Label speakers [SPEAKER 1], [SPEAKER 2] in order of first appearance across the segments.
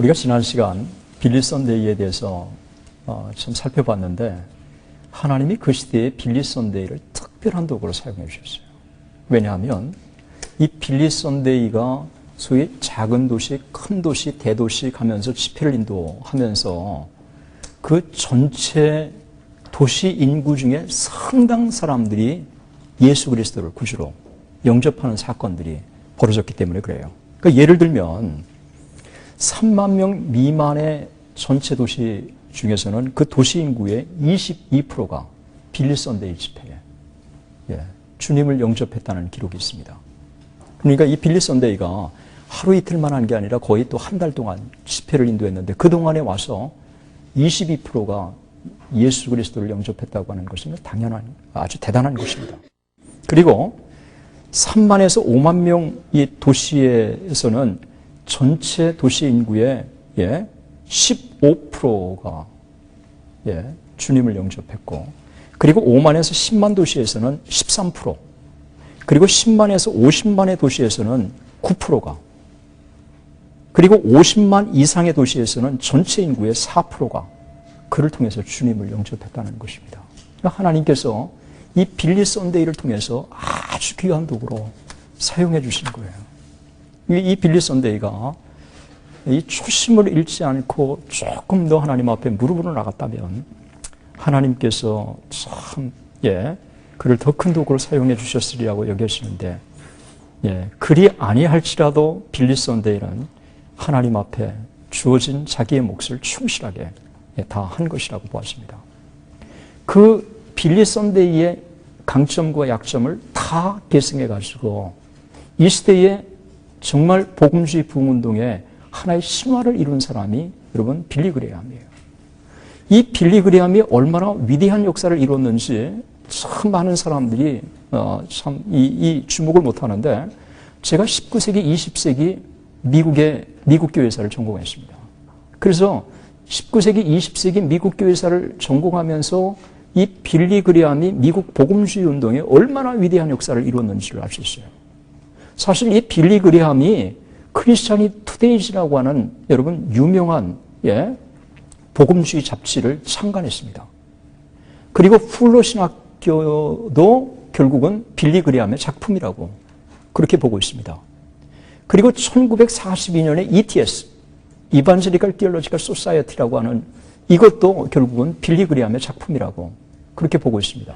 [SPEAKER 1] 우리가 지난 시간 빌리 선데이에 대해서 좀 살펴봤는데 하나님이 그 시대에 빌리 선데이를 특별한 도구로 사용해 주셨어요. 왜냐하면 이 빌리 선데이가 소위 작은 도시, 큰 도시, 대도시 가면서 집회를 인도하면서 그 전체 도시 인구 중에 상당 사람들이 예수 그리스도를 구주로 영접하는 사건들이 벌어졌기 때문에 그래요. 그러니까 예를 들면 3만 명 미만의 전체 도시 중에서는 그 도시 인구의 22%가 빌리 선데이 집회에 주님을 영접했다는 기록이 있습니다. 그러니까 이 빌리 선데이가 하루 이틀만 한 게 아니라 거의 또 한 달 동안 집회를 인도했는데 그동안에 와서 22%가 예수 그리스도를 영접했다고 하는 것은 당연한, 아주 대단한 것입니다. 그리고 3만에서 5만 명의 도시에서는 전체 도시 인구의 15%가 주님을 영접했고, 그리고 5만에서 10만 도시에서는 13%, 그리고 10만에서 50만의 도시에서는 9%가, 그리고 50만 이상의 도시에서는 전체 인구의 4%가 그를 통해서 주님을 영접했다는 것입니다. 그러니까 하나님께서 이 빌리 선데이를 통해서 아주 귀한 도구로 사용해 주신 거예요. 이 빌리 선데이가 이 초심을 잃지 않고 조금 더 하나님 앞에 무릎으로 나갔다면 하나님께서 참 그를 더 큰 도구로 사용해 주셨으리라고 여겨지는데 그리 아니할지라도 빌리 선데이는 하나님 앞에 주어진 자기의 몫을 충실하게 다 한 것이라고 보았습니다. 그 빌리 선데이의 강점과 약점을 다 계승해 가지고 이 시대에 정말 복음주의 부흥운동에 하나의 신화를 이룬 사람이 여러분 빌리 그레이엄이에요. 이 빌리 그레이엄이 얼마나 위대한 역사를 이뤘는지 참 많은 사람들이 참 이 주목을 못하는데 제가 19세기, 20세기 미국 교회사를 전공했습니다. 그래서 19세기, 20세기 미국 교회사를 전공하면서 이 빌리 그레이엄이 미국 복음주의 운동에 얼마나 위대한 역사를 이뤘는지를 알 수 있어요. 사실 이 빌리 그레이엄이 크리스찬이 투데이즈라고 하는 여러분 유명한 복음주의 잡지를 창간했습니다. 그리고 풀러 신학교도 결국은 빌리 그레이엄의 작품이라고 그렇게 보고 있습니다. 그리고 1942년에 ETS, 이반젤리컬 티올로지컬 소사이어티라고 하는 이것도 결국은 빌리 그레이엄의 작품이라고 그렇게 보고 있습니다.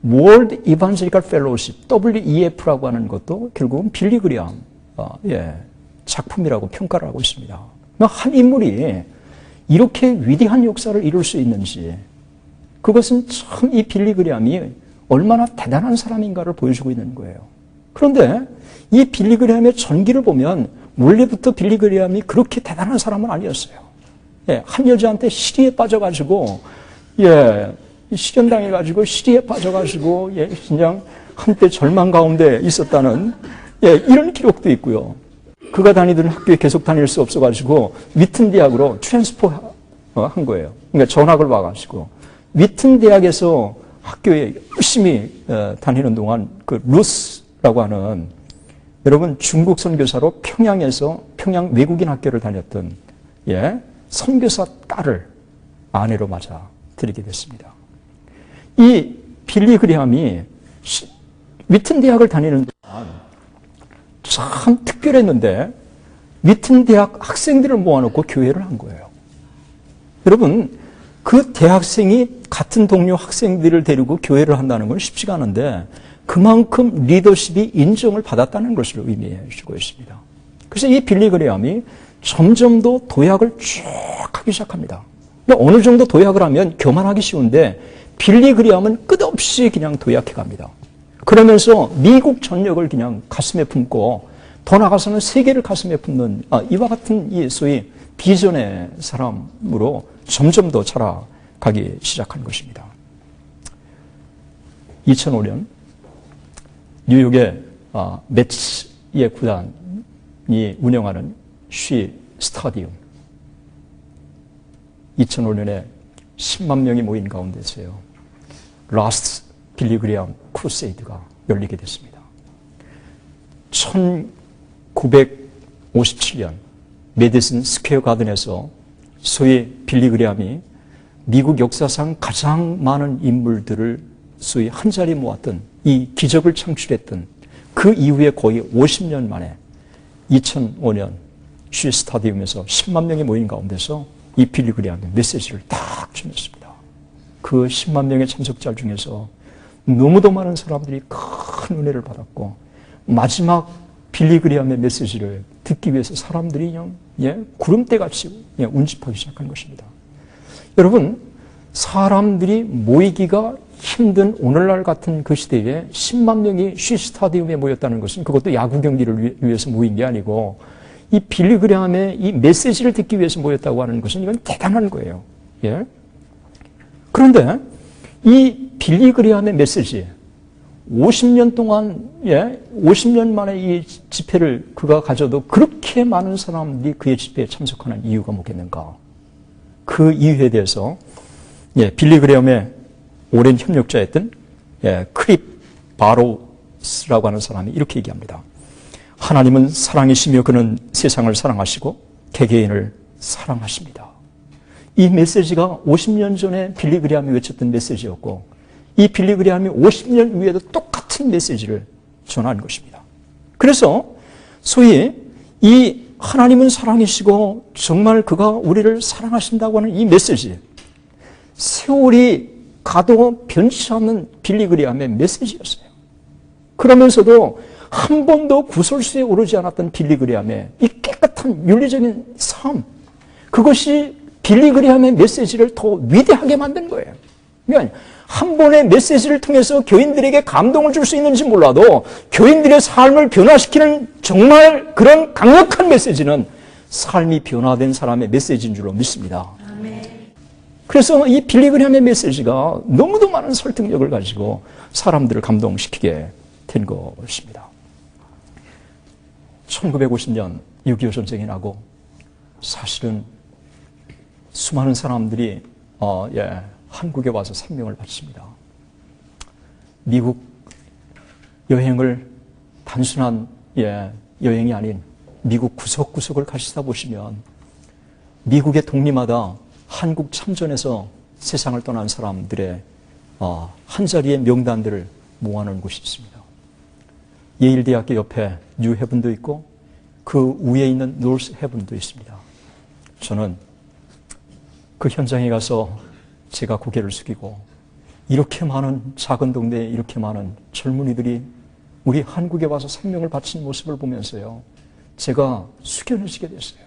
[SPEAKER 1] 월드 이반젤리컬 펠로우십, WEF라고 하는 것도 결국은 빌리 그레이엄 작품이라고 평가를 하고 있습니다. 한 인물이 이렇게 위대한 역사를 이룰 수 있는지 그것은 참 이 빌리 그레이엄이 얼마나 대단한 사람인가를 보여주고 있는 거예요. 그런데 이 빌리 그레이엄의 전기를 보면 원래부터 빌리 그레이엄이 그렇게 대단한 사람은 아니었어요. 한 여자한테 시리에 빠져가지고 실현당해가지고 시리에 빠져가지고 그냥 한때 절망 가운데 있었다는 이런 기록도 있고요. 그가 다니던 학교에 계속 다닐 수 없어가지고 위튼 대학으로 트랜스포 한 거예요. 그러니까 전학을 와가지고 위튼 대학에서 학교에 열심히 다니는 동안 그 루스라고 하는 여러분 중국 선교사로 평양에서 평양 외국인 학교를 다녔던 선교사 딸을 아내로 맞아 들이게 됐습니다. 이 빌리 그레이엄이 위튼 대학을 다니는 동안 참 특별했는데 위튼 대학 학생들을 모아놓고 교회를 한 거예요. 여러분 그 대학생이 같은 동료 학생들을 데리고 교회를 한다는 건 쉽지가 않은데 그만큼 리더십이 인정을 받았다는 것을 의미해 주고 있습니다. 그래서 이 빌리 그레이엄이 점점 더 도약을 쭉 하기 시작합니다. 어느 정도 도약을 하면 교만하기 쉬운데 빌리 그레이엄은 끝없이 그냥 도약해 갑니다. 그러면서 미국 전역을 그냥 가슴에 품고 더 나아가서는 세계를 가슴에 품는 이와 같은 이 소위 비전의 사람으로 점점 더 자라가기 시작한 것입니다. 2005년 뉴욕의 매치의 구단이 운영하는 쉬 스타디움 2005년에 10만 명이 모인 가운데서요. 라스트 빌리 그레이엄 크루세이드가 열리게 됐습니다. 1957년 메디슨 스퀘어 가든에서 소위 빌리 그레함이 미국 역사상 가장 많은 인물들을 소위 한 자리에 모았던 이 기적을 창출했던 그 이후에 거의 50년 만에 2005년 시 스타디움에서 10만 명이 모인 가운데서 이 빌리 그레함의 메시지를 딱 전했습니다. 그 10만 명의 참석자 중에서 너무도 많은 사람들이 큰 은혜를 받았고 마지막 빌리 그레함의 메시지를 듣기 위해서 사람들이 그냥 구름대같이 운집하기 시작한 것입니다. 여러분, 사람들이 모이기가 힘든 오늘날 같은 그 시대에 10만 명이 시 스타디움에 모였다는 것은 그것도 야구 경기를 위해서 모인 게 아니고 이 빌리 그레함의 이 메시지를 듣기 위해서 모였다고 하는 것은 이건 대단한 거예요. 예? 그런데 이 빌리 그레함의 메시지 50년 동안 50년 만에 이 집회를 그가 가져도 그렇게 많은 사람들이 그의 집회에 참석하는 이유가 뭐겠는가? 그 이유에 대해서 빌리 그레함의 오랜 협력자였던 크립 바로스라고 하는 사람이 이렇게 얘기합니다. 하나님은 사랑이시며 그는 세상을 사랑하시고 개개인을 사랑하십니다. 이 메시지가 50년 전에 빌리 그레함이 외쳤던 메시지였고 이 빌리 그레함이 50년 후에도 똑같은 메시지를 전한 것입니다. 그래서 소위 이 하나님은 사랑이시고 정말 그가 우리를 사랑하신다고 하는 이 메시지, 세월이 가도 변치 않는 빌리 그레함의 메시지였어요. 그러면서도 한 번도 구설수에 오르지 않았던 빌리 그레함의 이 깨끗한 윤리적인 삶, 그것이 빌리 그레함의 메시지를 더 위대하게 만든 거예요. 그러니까 한 번의 메시지를 통해서 교인들에게 감동을 줄 수 있는지 몰라도 교인들의 삶을 변화시키는 정말 그런 강력한 메시지는 삶이 변화된 사람의 메시지인 줄로 믿습니다. 그래서 이 빌리 그레함의 메시지가 너무도 많은 설득력을 가지고 사람들을 감동시키게 된 것입니다. 1950년 6.25 전쟁이 나고 사실은 수많은 사람들이 한국에 와서 생명을 바칩니다. 미국 여행을 단순한 여행이 아닌 미국 구석구석을 가시다 보시면 미국의 독립마다 한국 참전에서 세상을 떠난 사람들의 한자리의 명단들을 모아놓은 곳이 있습니다. 예일대학교 옆에 뉴헤븐도 있고 그 위에 있는 노스헤븐도 있습니다. 저는 그 현장에 가서 제가 고개를 숙이고 이렇게 많은 작은 동네에 이렇게 많은 젊은이들이 우리 한국에 와서 생명을 바친 모습을 보면서요, 제가 숙연해지게 됐어요.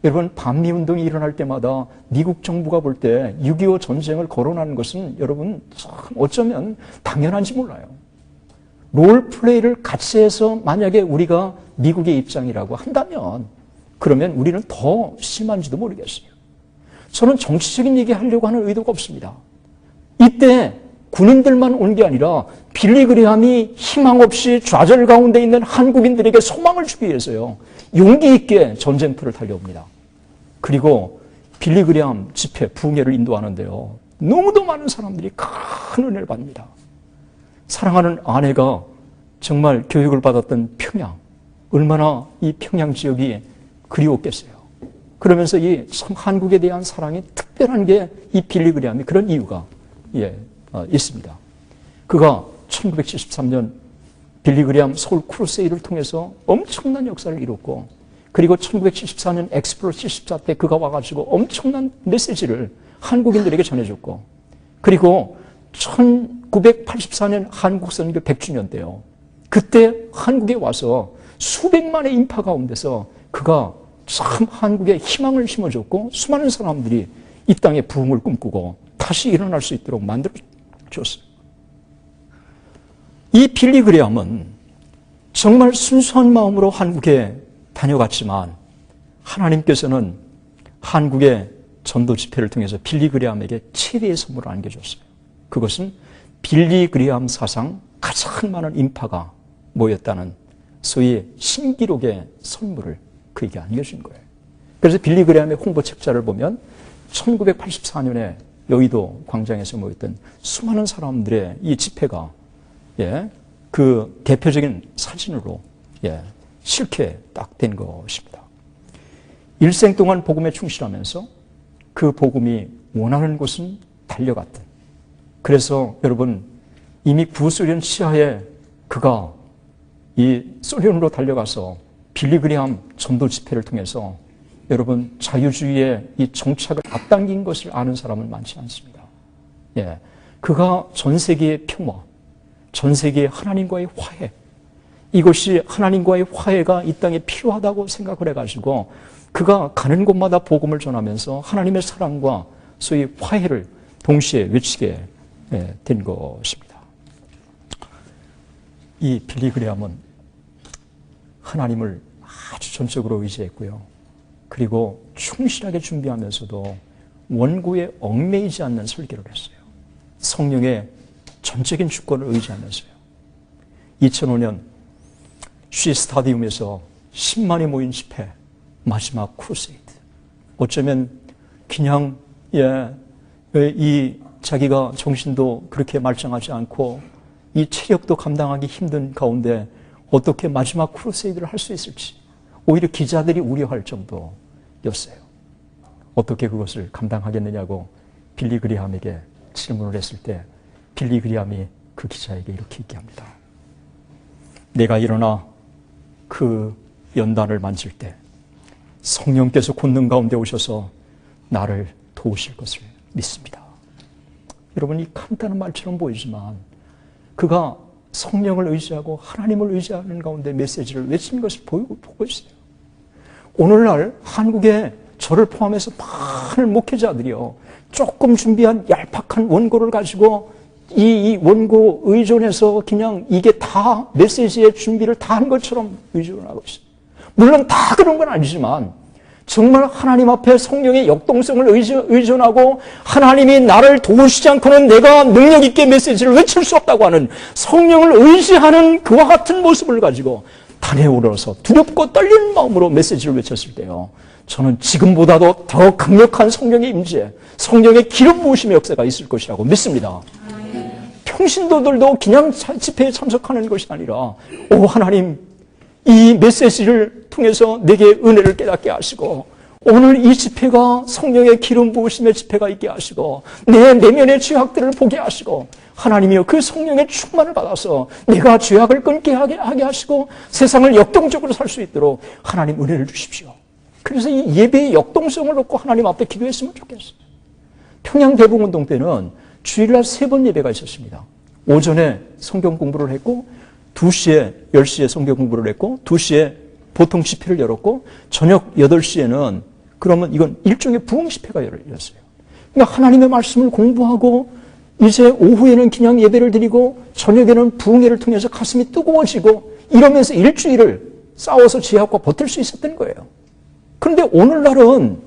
[SPEAKER 1] 여러분, 반미운동이 일어날 때마다 미국 정부가 볼 때 6.25 전쟁을 거론하는 것은 여러분 참 어쩌면 당연한지 몰라요. 롤플레이를 같이 해서 만약에 우리가 미국의 입장이라고 한다면 그러면 우리는 더 심한지도 모르겠어요. 저는 정치적인 얘기 하려고 하는 의도가 없습니다. 이때 군인들만 온 게 아니라 빌리 그레함이 희망 없이 좌절 가운데 있는 한국인들에게 소망을 주기 위해서요, 용기 있게 전쟁터를 달려옵니다. 그리고 빌리 그레함 집회 부흥회를 인도하는데요, 너무도 많은 사람들이 큰 은혜를 받습니다. 사랑하는 아내가 정말 교육을 받았던 평양, 얼마나 이 평양 지역이 그리웠겠어요. 그러면서 이 참 한국에 대한 사랑이 특별한 게 이 빌리 그레함이 그런 이유가 있습니다. 그가 1973년 빌리 그레함 서울 크루세이드를 통해서 엄청난 역사를 이뤘고, 그리고 1974년 엑스플로 74 때 그가 와가지고 엄청난 메시지를 한국인들에게 전해줬고, 그리고 1984년 한국 선교 100주년 때요, 그때 한국에 와서 수백만의 인파 가운데서 그가 참 한국에 희망을 심어줬고 수많은 사람들이 이 땅에 부흥을 꿈꾸고 다시 일어날 수 있도록 만들어줬어요. 이 빌리 그레함은 정말 순수한 마음으로 한국에 다녀갔지만 하나님께서는 한국의 전도 집회를 통해서 빌리 그레함에게 최대의 선물을 안겨줬어요. 그것은 빌리 그레함 사상 가장 많은 인파가 모였다는 소위 신기록의 선물을 그에게 안겨준 거예요. 그래서 빌리 그레함의 홍보 책자를 보면 1984년에 여의도 광장에서 모였던 수많은 사람들의 이 집회가 그 대표적인 사진으로 실게 딱 된 것입니다. 일생 동안 복음에 충실하면서 그 복음이 원하는 곳은 달려갔던. 그래서 여러분 이미 구소련 치하에 그가 이 소련으로 달려가서 빌리 그레함 전도 집회를 통해서 여러분 자유주의의 이 정착을 앞당긴 것을 아는 사람은 많지 않습니다. 예, 그가 전 세계의 평화, 전 세계의 하나님과의 화해, 이것이 하나님과의 화해가 이 땅에 필요하다고 생각을 해가지고 그가 가는 곳마다 복음을 전하면서 하나님의 사랑과 소위 화해를 동시에 외치게 된 것입니다. 이 빌리 그레함은 하나님을 아주 전적으로 의지했고요. 그리고 충실하게 준비하면서도 원고에 얽매이지 않는 설교를 했어요. 성령의 전적인 주권을 의지하면서요. 2005년 쉬 스타디움에서 10만이 모인 집회, 마지막 크루세이드. 어쩌면 그냥 이 자기가 정신도 그렇게 말짱하지 않고 이 체력도 감당하기 힘든 가운데 어떻게 마지막 크루세이드를 할 수 있을지 오히려 기자들이 우려할 정도였어요. 어떻게 그것을 감당하겠느냐고 빌리 그레함에게 질문을 했을 때 빌리 그레함이 그 기자에게 이렇게 얘기합니다. 내가 일어나 그 연단을 만질 때 성령께서 권능 가운데 오셔서 나를 도우실 것을 믿습니다. 여러분, 이 간단한 말처럼 보이지만 그가 성령을 의지하고 하나님을 의지하는 가운데 메시지를 외친 것을 보고 있어요. 오늘날 한국에 저를 포함해서 많은 목회자들이요, 조금 준비한 얄팍한 원고를 가지고 이 원고 의존해서 그냥 이게 다 메시지의 준비를 다 한 것처럼 의존하고 있어요. 물론 다 그런 건 아니지만 정말 하나님 앞에 성령의 역동성을 의존하고 하나님이 나를 도우시지 않고는 내가 능력 있게 메시지를 외칠 수 없다고 하는 성령을 의지하는 그와 같은 모습을 가지고 단에 오르러서 두렵고 떨리는 마음으로 메시지를 외쳤을 때요, 저는 지금보다도 더 강력한 성령의 임재, 성령의 기름 부으심의 역사가 있을 것이라고 믿습니다. 평신도들도 그냥 집회에 참석하는 것이 아니라 오 하나님, 이 메시지를 통해서 내게 은혜를 깨닫게 하시고 오늘 이 집회가 성령의 기름 부으심의 집회가 있게 하시고 내 내면의 죄악들을 보게 하시고 하나님이여 그 성령의 충만을 받아서 내가 죄악을 끊게 하게 하시고 세상을 역동적으로 살 수 있도록 하나님 은혜를 주십시오. 그래서 이 예배의 역동성을 놓고 하나님 앞에 기도했으면 좋겠어요. 평양 대북운동 때는 주일날 3번 예배가 있었습니다. 오전에 성경 공부를 했고 2시에 10시에 성경 공부를 했고 2시에 보통 집회를 열었고 저녁 8시에는 그러면 이건 일종의 부흥 집회가 열렸어요. 그러니까 하나님의 말씀을 공부하고 이제 오후에는 그냥 예배를 드리고 저녁에는 부흥회를 통해서 가슴이 뜨거워지고 이러면서 일주일을 싸워서 죄악과 버틸 수 있었던 거예요. 그런데 오늘날은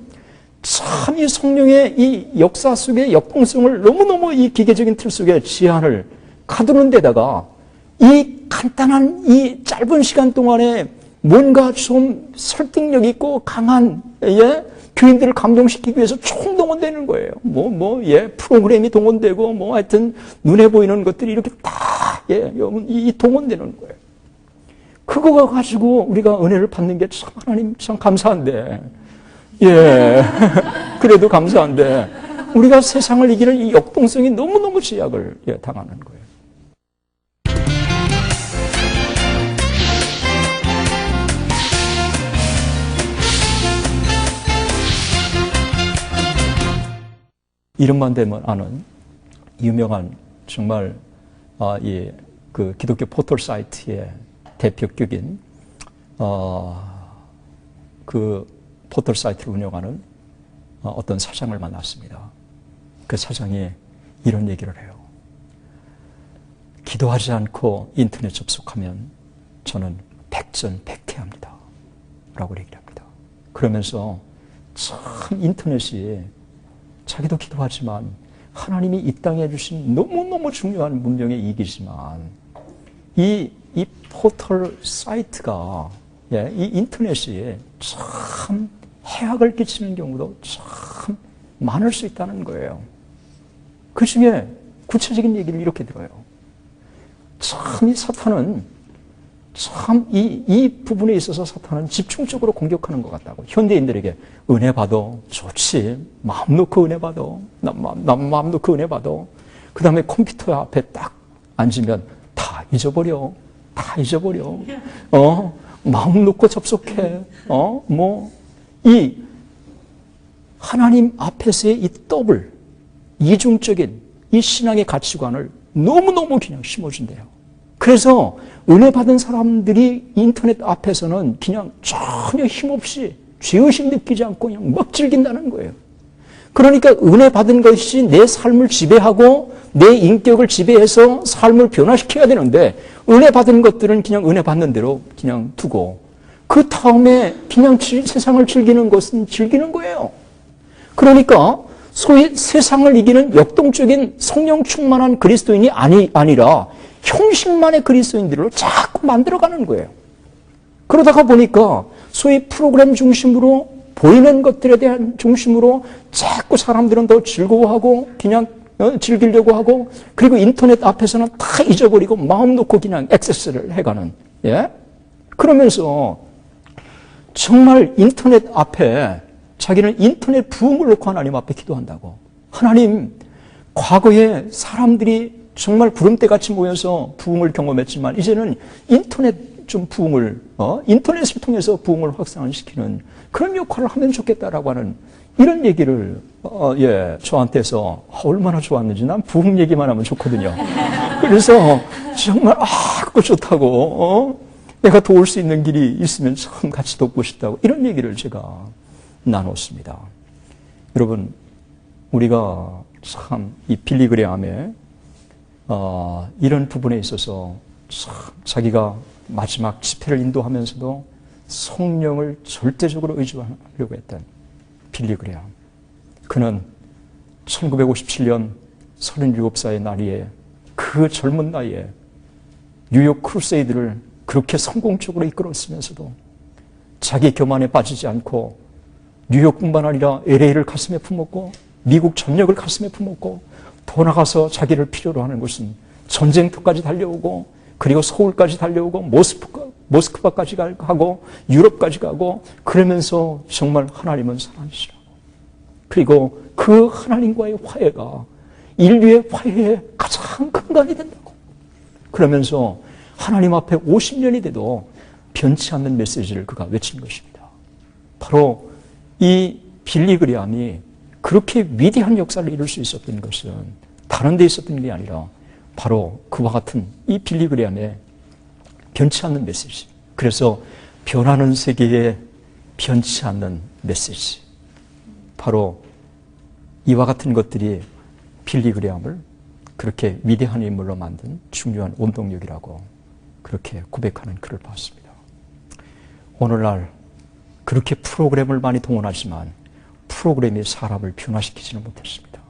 [SPEAKER 1] 참 이 성령의 이 역사 속의 역동성을 너무너무 이 기계적인 틀 속에 제한을 가두는 데다가 이 간단한 이 짧은 시간 동안에 뭔가 좀 설득력 있고 강한 교인들을 감동시키기 위해서 총동원되는 거예요. 프로그램이 동원되고 하여튼 눈에 보이는 것들이 이렇게 다 이 동원되는 거예요. 그거 가지고 우리가 은혜를 받는 게 참 하나님 참 감사한데, 그래도 감사한데 우리가 세상을 이기는 이 역동성이 너무너무 제약을 당하는 거예요. 이름만 대면 아는 유명한 정말 그 기독교 포털 사이트의 대표격인 그 포털 사이트를 운영하는 어떤 사장을 만났습니다. 그 사장이 이런 얘기를 해요. 기도하지 않고 인터넷 접속하면 저는 백전백패합니다. 라고 얘기를 합니다. 그러면서 참 인터넷이 자기도 기도하지만 하나님이 이 땅에 주신 너무너무 중요한 문명의 이익이지만 이 포털 사이트가 이 인터넷이 참 해악을 끼치는 경우도 참 많을 수 있다는 거예요. 그 중에 구체적인 얘기를 이렇게 들어요. 참 이 사탄은 참 이 부분에 있어서 사탄은 집중적으로 공격하는 것 같다고. 현대인들에게 은혜 받아. 좋지. 마음 놓고 은혜 받아. 난 마음 놓고 은혜 받아. 그 다음에 컴퓨터 앞에 딱 앉으면 다 잊어버려. 다 잊어버려. 마음 놓고 접속해. 이 하나님 앞에서의 이 더블, 이중적인 이 신앙의 가치관을 너무너무 그냥 심어준대요. 그래서 은혜 받은 사람들이 인터넷 앞에서는 그냥 전혀 힘없이 죄의식 느끼지 않고 그냥 막 즐긴다는 거예요. 그러니까 은혜 받은 것이 내 삶을 지배하고 내 인격을 지배해서 삶을 변화시켜야 되는데 은혜 받은 것들은 그냥 은혜 받는 대로 그냥 두고 그 다음에 그냥 세상을 즐기는 것은 즐기는 거예요. 그러니까 소위 세상을 이기는 역동적인 성령 충만한 그리스도인이 아니라 형식만의 그리스도인들로 자꾸 만들어가는 거예요. 그러다가 보니까 소위 프로그램 중심으로 보이는 것들에 대한 중심으로 자꾸 사람들은 더 즐거워하고 그냥 즐기려고 하고 그리고 인터넷 앞에서는 다 잊어버리고 마음 놓고 그냥 액세스를 해가는 그러면서 정말 인터넷 앞에 자기는 인터넷 부흥을 놓고 하나님 앞에 기도한다고. 하나님, 과거에 사람들이 정말 구름대같이 모여서 부흥을 경험했지만 이제는 인터넷 좀 부흥을 인터넷을 통해서 부흥을 확산시키는 그런 역할을 하면 좋겠다라고 하는 이런 얘기를 저한테서 얼마나 좋았는지 난 부흥 얘기만 하면 좋거든요. 그래서 정말 그거 좋다고 내가 도울 수 있는 길이 있으면 참 같이 돕고 싶다고 이런 얘기를 제가 나눴습니다. 여러분 우리가 참 이 빌리그레암의 이런 부분에 있어서 참 자기가 마지막 집회를 인도하면서도 성령을 절대적으로 의지하려고 했던 빌리그레암. 그는 1957년 37살의 나이에 그 젊은 나이에 뉴욕 크루세이드를 그렇게 성공적으로 이끌었으면서도 자기 교만에 빠지지 않고 뉴욕뿐만 아니라 LA를 가슴에 품었고 미국 전역을 가슴에 품었고 더 나가서 자기를 필요로 하는 곳은 전쟁터까지 달려오고 그리고 서울까지 달려오고 모스크바까지 가고 유럽까지 가고 그러면서 정말 하나님은 살아계시라고. 그리고 그 하나님과의 화해가 인류의 화해의 가장 근간이 된다고. 그러면서 하나님 앞에 50년이 돼도 변치 않는 메시지를 그가 외친 것입니다. 바로 이 빌리그레암이 그렇게 위대한 역사를 이룰 수 있었던 것은 다른 데 있었던 게 아니라 바로 그와 같은 이 빌리그레암의 변치 않는 메시지. 그래서 변하는 세계에 변치 않는 메시지. 바로 이와 같은 것들이 빌리그레암을 그렇게 위대한 인물로 만든 중요한 원동력이라고 그렇게 고백하는 글을 봤습니다. 오늘날 그렇게 프로그램을 많이 동원하지만 프로그램이 사람을 변화시키지는 못했습니다.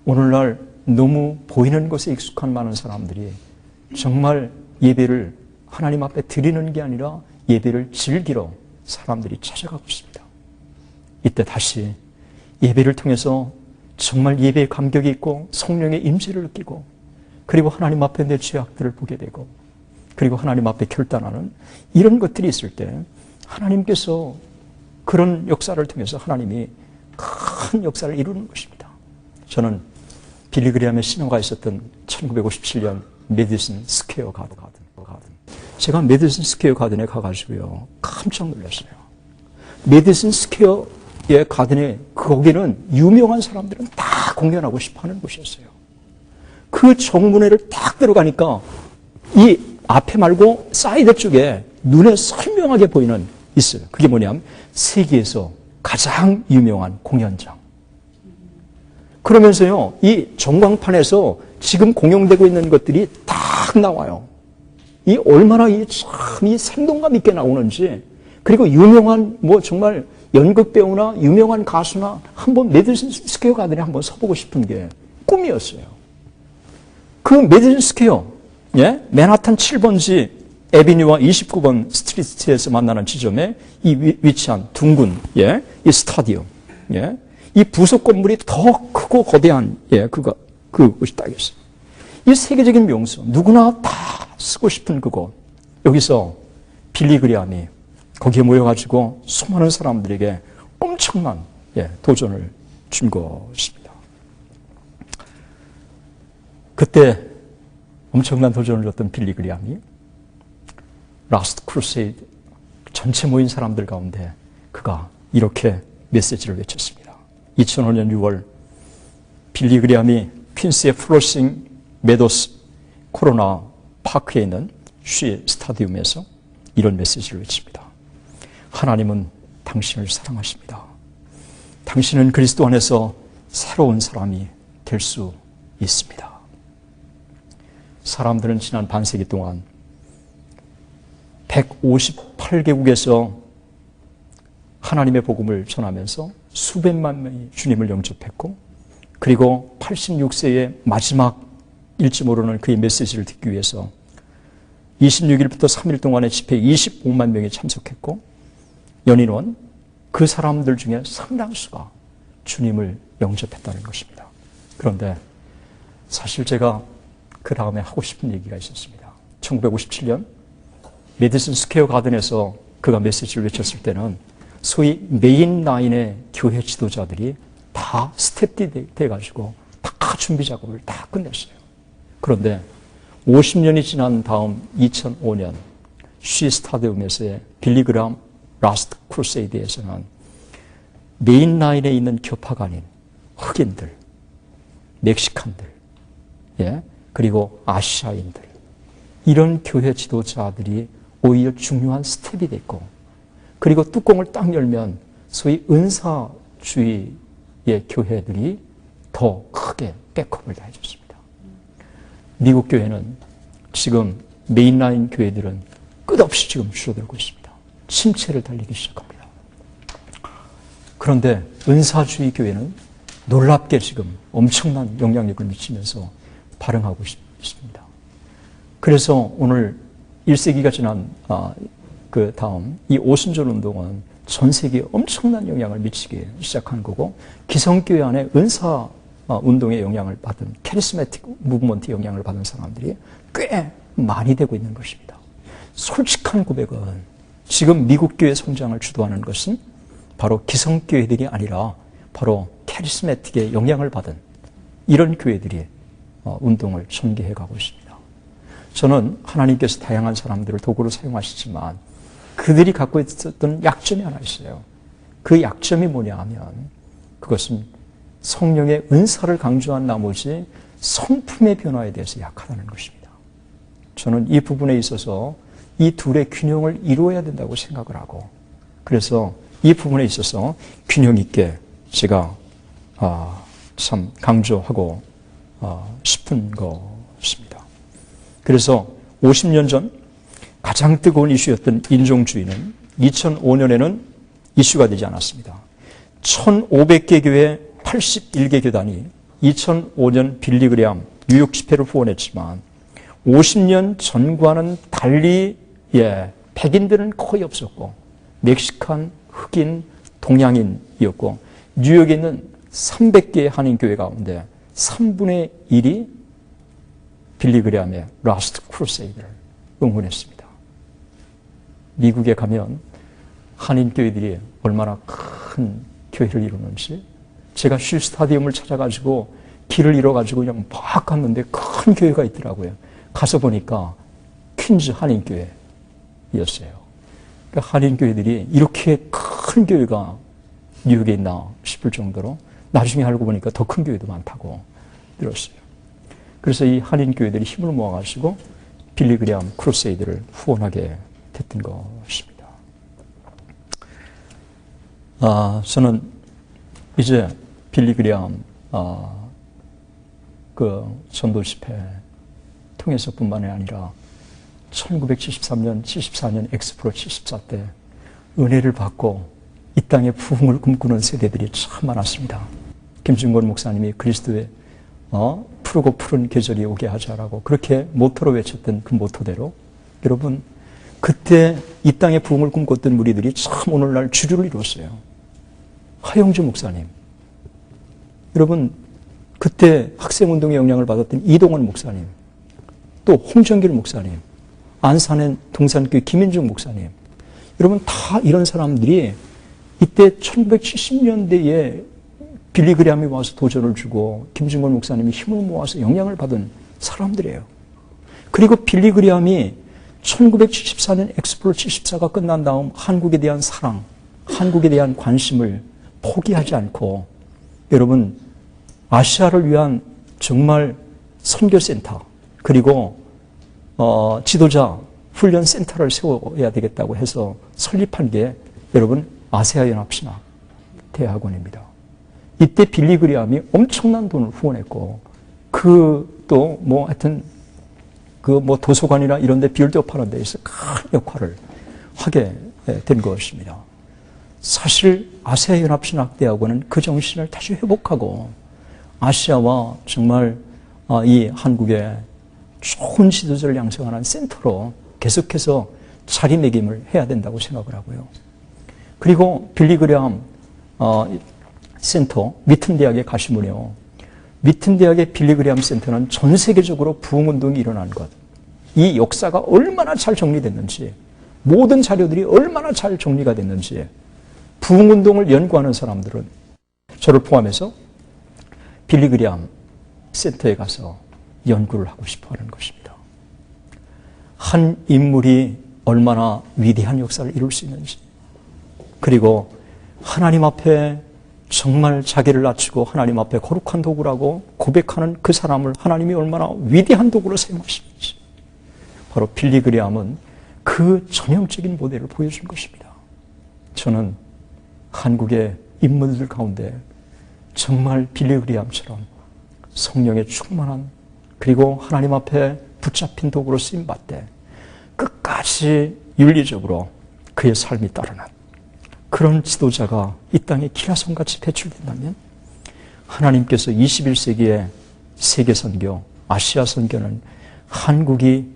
[SPEAKER 1] 오늘날 너무 보이는 것에 익숙한 많은 사람들이 정말 예배를 하나님 앞에 드리는 게 아니라 예배를 즐기러 사람들이 찾아가고 있습니다. 이때 다시 예배를 통해서 정말 예배의 감격이 있고 성령의 임재를 느끼고 그리고 하나님 앞에 내 죄악들을 보게 되고 그리고 하나님 앞에 결단하는 이런 것들이 있을 때 하나님께서 그런 역사를 통해서 하나님이 큰 역사를 이루는 것입니다. 저는 빌리그레암의 신호가 있었던 1957년 메디슨 스퀘어 가든. 제가 메디슨 스퀘어 가든에 가가지고요. 깜짝 놀랐어요. 메디슨 스퀘어의 가든에 거기는 유명한 사람들은 다 공연하고 싶어 하는 곳이었어요. 그 정문회를 딱 들어가니까 이 앞에 말고 사이드 쪽에 눈에 선명하게 보이는 있어요. 그게 뭐냐면 세계에서 가장 유명한 공연장. 그러면서요, 이 전광판에서 지금 공연되고 있는 것들이 딱 나와요. 이 얼마나 이 생동감 있게 나오는지, 그리고 유명한 정말 연극 배우나 유명한 가수나 한번 메디슨 스퀘어 가든에 한번 서보고 싶은 게 꿈이었어요. 그 메디슨 스퀘어, 맨하탄 7번지 에비뉴와 29번 스트리트에서 만나는 지점에 이 위치한 둥근, 이 스타디움, 이 부속 건물이 더 크고 거대한, 그곳이 딱 있어요. 이 세계적인 명소, 누구나 다 쓰고 싶은 그곳, 여기서 빌리 그레함이 거기에 모여가지고 수많은 사람들에게 엄청난 도전을 준 것입니다. 그때 엄청난 도전을 줬던 빌리 그레함이 라스트 크루세이드 전체 모인 사람들 가운데 그가 이렇게 메시지를 외쳤습니다. 2005년 6월 빌리 그레함이 퀸스의 플러싱 메도스 코로나 파크에 있는 쉬 스타디움에서 이런 메시지를 외칩니다. 하나님은 당신을 사랑하십니다. 당신은 그리스도 안에서 새로운 사람이 될 수 있습니다. 사람들은 지난 반세기 동안 158개국에서 하나님의 복음을 전하면서 수백만 명이 주님을 영접했고, 그리고 86세의 마지막 일지 모르는 그의 메시지를 듣기 위해서 26일부터 3일 동안의 집회에 25만 명이 참석했고, 연인원 그 사람들 중에 상당수가 주님을 영접했다는 것입니다. 그런데 사실 제가 그 다음에 하고 싶은 얘기가 있었습니다. 1957년 메디슨 스퀘어 가든에서 그가 메시지를 외쳤을 때는 소위 메인 라인의 교회 지도자들이 다 스텝이 돼가지고 다 준비 작업을 다 끝냈어요. 그런데 50년이 지난 다음 2005년 쉬 스타디움에서의 빌리 그레함 라스트 크루세이드에서는 메인 라인에 있는 교파가 아닌 흑인들, 멕시칸들, 그리고 아시아인들, 이런 교회 지도자들이 오히려 중요한 스텝이 됐고, 그리고 뚜껑을 딱 열면 소위 은사주의의 교회들이 더 크게 백업을 다 해줬습니다. 미국 교회는 지금 메인라인 교회들은 끝없이 지금 줄어들고 있습니다. 침체를 달리기 시작합니다. 그런데 은사주의 교회는 놀랍게 지금 엄청난 영향력을 미치면서 발흥하고 있습니다. 그래서 오늘 1세기가 지난 그 다음 이 오순절 운동은 전 세계에 엄청난 영향을 미치기 시작한 거고, 기성교회 안에 은사 운동의 영향을 받은 캐리스매틱 무브먼트 영향을 받은 사람들이 꽤 많이 되고 있는 것입니다. 솔직한 고백은 지금 미국 교회 성장을 주도하는 것은 바로 기성교회들이 아니라 바로 캐리스매틱의 영향을 받은 이런 교회들이 운동을 전개해 가고 있습니다. 저는 하나님께서 다양한 사람들을 도구로 사용하시지만 그들이 갖고 있었던 약점이 하나 있어요. 그 약점이 뭐냐 하면 그것은 성령의 은사를 강조한 나머지 성품의 변화에 대해서 약하다는 것입니다. 저는 이 부분에 있어서 이 둘의 균형을 이루어야 된다고 생각을 하고, 그래서 이 부분에 있어서 균형 있게 제가 참 강조하고 싶은 것입니다. 그래서 50년 전 가장 뜨거운 이슈였던 인종주의는 2005년에는 이슈가 되지 않았습니다. 1,500개 교회 81개 교단이 2005년 빌리 그레함 뉴욕 집회를 후원했지만 50년 전과는 달리 백인들은 거의 없었고, 멕시칸, 흑인, 동양인이었고, 뉴욕에 있는 300개의 한인교회 가운데 3분의 1이 빌리 그레함의 라스트 크루세이드를 응원했습니다. 미국에 가면 한인교회들이 얼마나 큰 교회를 이루는지, 제가 쉬 스타디움을 찾아가지고 길을 잃어가지고 그냥 막 갔는데 큰 교회가 있더라고요. 가서 보니까 퀸즈 한인교회였어요. 그러니까 한인교회들이 이렇게 큰 교회가 뉴욕에 있나 싶을 정도로 나중에 알고 보니까 더 큰 교회도 많다고 들었어요. 그래서 이 한인교회들이 힘을 모아가지고 빌리 그레함 크루세이드를 후원하게 됐던 것입니다. 저는 이제 빌리 그레함 그 전도 집회 통해서뿐만이 아니라 1973년, 74년 엑스프로 74 때 은혜를 받고 이 땅의 부흥을 꿈꾸는 세대들이 참 많았습니다. 김준권 목사님이 그리스도의 푸르고 푸른 계절이 오게 하자라고 그렇게 모토로 외쳤던 그 모토대로, 여러분 그때 이 땅의 부흥을 꿈꿨던 무리들이 참 오늘날 주류를 이뤘어요. 하영주 목사님, 여러분 그때 학생운동의 영향을 받았던 이동원 목사님, 또 홍정길 목사님, 안산의 동산교회 김인중 목사님, 여러분 다 이런 사람들이 이때 1970년대에 빌리그리암이 와서 도전을 주고 김중걸 목사님이 힘을 모아서 영향을 받은 사람들이에요. 그리고 빌리그리암이 1974년 엑스플로 74가 끝난 다음 한국에 대한 사랑, 한국에 대한 관심을 포기하지 않고 여러분 아시아를 위한 정말 선교센터 그리고 지도자 훈련센터를 세워야 되겠다고 해서 설립한 게 여러분 아세아연합신학 대학원입니다. 이때 빌리그리암이 엄청난 돈을 후원했고 또 뭐 하여튼 도서관이나 이런 데 빌드업하는 데에서 큰 역할을 하게 된 것입니다. 사실 아세아연합신학대학원은 그 정신을 다시 회복하고 아시아와 정말 이 한국의 좋은 지도자를 양성하는 센터로 계속해서 자리매김을 해야 된다고 생각을 하고요. 그리고 빌리그리암 센터 미튼 대학에 가시면요. 미튼 대학의 빌리그리암 센터는 전 세계적으로 부흥운동이 일어난 것, 이 역사가 얼마나 잘 정리됐는지, 모든 자료들이 얼마나 잘 정리가 됐는지, 부흥운동을 연구하는 사람들은 저를 포함해서 빌리그리암 센터에 가서 연구를 하고 싶어 하는 것입니다. 한 인물이 얼마나 위대한 역사를 이룰 수 있는지, 그리고 하나님 앞에 정말 자기를 낮추고 하나님 앞에 거룩한 도구라고 고백하는 그 사람을 하나님이 얼마나 위대한 도구로 사용하시는지, 바로 빌리그리암은 그 전형적인 모델을 보여준 것입니다. 저는 한국의 인물들 가운데 정말 빌리그리암처럼 성령에 충만한, 그리고 하나님 앞에 붙잡힌 도구로 쓰임받되 끝까지 윤리적으로 그의 삶이 따르는 그런 지도자가 이 땅에 기라성같이 배출된다면 하나님께서 21세기의 세계선교, 아시아 선교는 한국이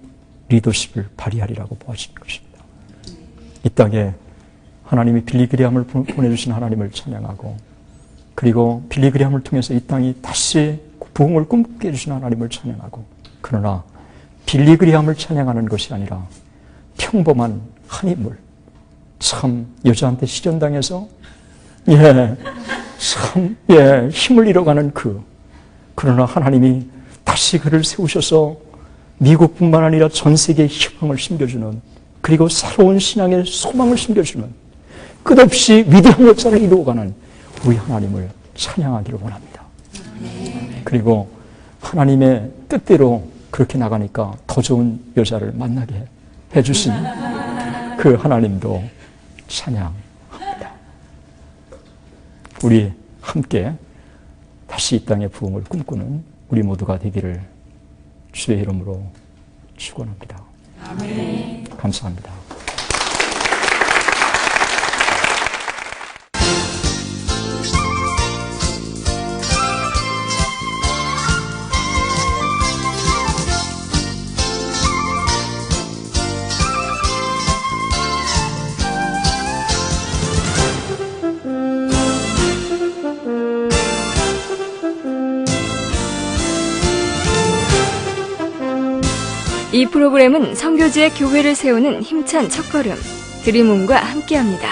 [SPEAKER 1] 리더십을 발휘하리라고 보아지는 것입니다. 이 땅에 하나님이 빌리그리암을 보내주신 하나님을 찬양하고, 그리고 빌리그리암을 통해서 이 땅이 다시 부흥을 꿈꾸게 해주신 하나님을 찬양하고, 그러나 빌리그리암을 찬양하는 것이 아니라 평범한 한 인물, 참 여자한테 시련당해서 힘을 잃어가는 그러나 하나님이 다시 그를 세우셔서 미국뿐만 아니라 전 세계에 희망을 심겨주는, 그리고 새로운 신앙의 소망을 심겨주는 끝없이 위대한 역사를 이루어가는 우리 하나님을 찬양하기를 원합니다. 그리고 하나님의 뜻대로 그렇게 나가니까 더 좋은 여자를 만나게 해주신 그 하나님도 찬양합니다. 우리 함께 다시 이 땅의 부흥을 꿈꾸는 우리 모두가 되기를 주의 이름으로 축원합니다. 아멘. 감사합니다.
[SPEAKER 2] 이 프로그램은 선교지의 교회를 세우는 힘찬 첫걸음 드림온과 함께합니다.